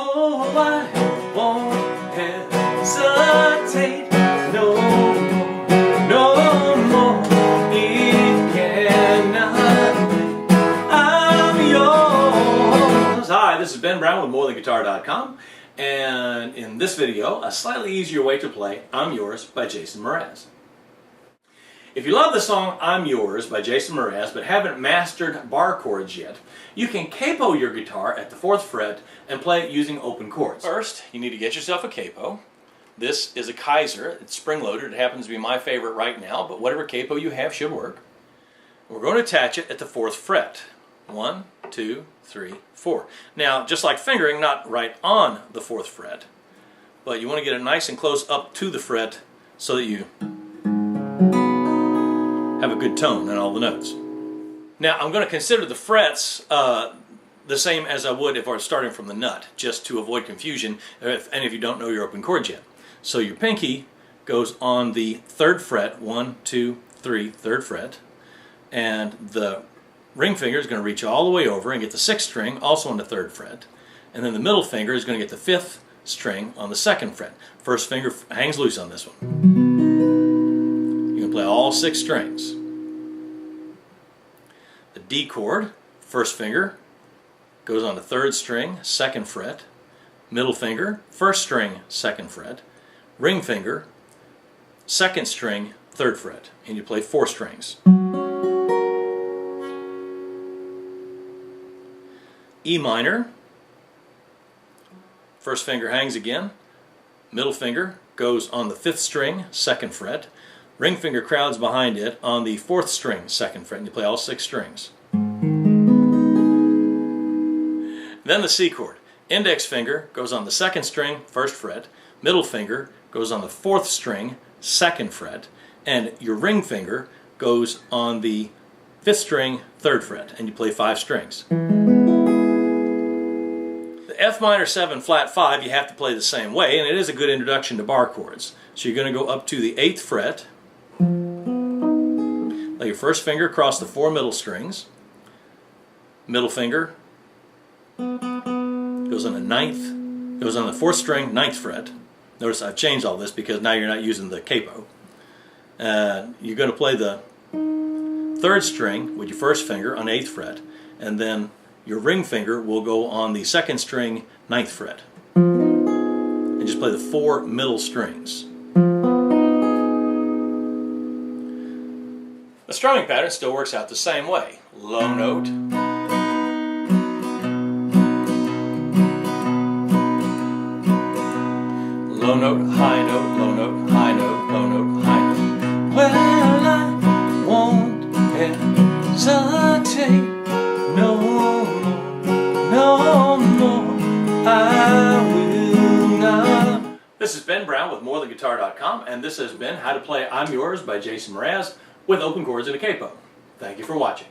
Oh, I won't hesitate no more, no more. It cannot wait. I'm yours. Hi, this is Ben Brown with MoreThanGuitar.com, and in this video, a slightly easier way to play I'm Yours by Jason Mraz. If you love the song I'm Yours by Jason Mraz but haven't mastered bar chords yet, you can capo your guitar at the 4th fret and play it using open chords. First, you need to get yourself a capo. This is a Kaiser. It's spring-loaded. It happens to be my favorite right now, but whatever capo you have should work. We're going to attach it at the 4th fret. 1, 2, 3, 4. Now, just like fingering, not right on the 4th fret, but you want to get it nice and close up to the fret so that you have a good tone in all the notes. Now I'm going to consider the frets the same as I would if I was starting from the nut, just to avoid confusion if any of you don't know your open chords yet. So your pinky goes on the 3rd fret, 1, 2, 3, 3rd fret, and the ring finger is going to reach all the way over and get the 6th string also on the 3rd fret, and then the middle finger is going to get the 5th string on the 2nd fret. First finger hangs loose on this one. Play all 6 strings. The D chord, first finger, goes on the 3rd string, 2nd fret, middle finger, 1st string, 2nd fret, ring finger, 2nd string, 3rd fret, and you play 4 strings. E minor, first finger hangs again, middle finger goes on the 5th string, 2nd fret, ring finger crowds behind it on the 4th string, 2nd fret, and you play all 6 strings. Then the C chord. Index finger goes on the 2nd string, 1st fret, middle finger goes on the 4th string, 2nd fret, and your ring finger goes on the 5th string, 3rd fret, and you play 5 strings. The F minor 7 flat 5 you have to play the same way, and it is a good introduction to bar chords. So you're going to go up to the 8th fret, lay your first finger across the 4 middle strings, middle finger goes on the 9th, goes on the 4th string, 9th fret. Notice I've changed all this because now you're not using the capo. You're going to play the 3rd string with your first finger on the 8th fret, and then your ring finger will go on the 2nd string, 9th fret. And just play the 4 middle strings. The strumming pattern still works out the same way. Low note, low note, high note, low note, high note, low note, high note. Well, I won't hesitate no more, I will not. This is Ben Brown with MoreThanGuitar.com, and this has been How to Play I'm Yours by Jason Mraz with open chords and a capo. Thank you for watching.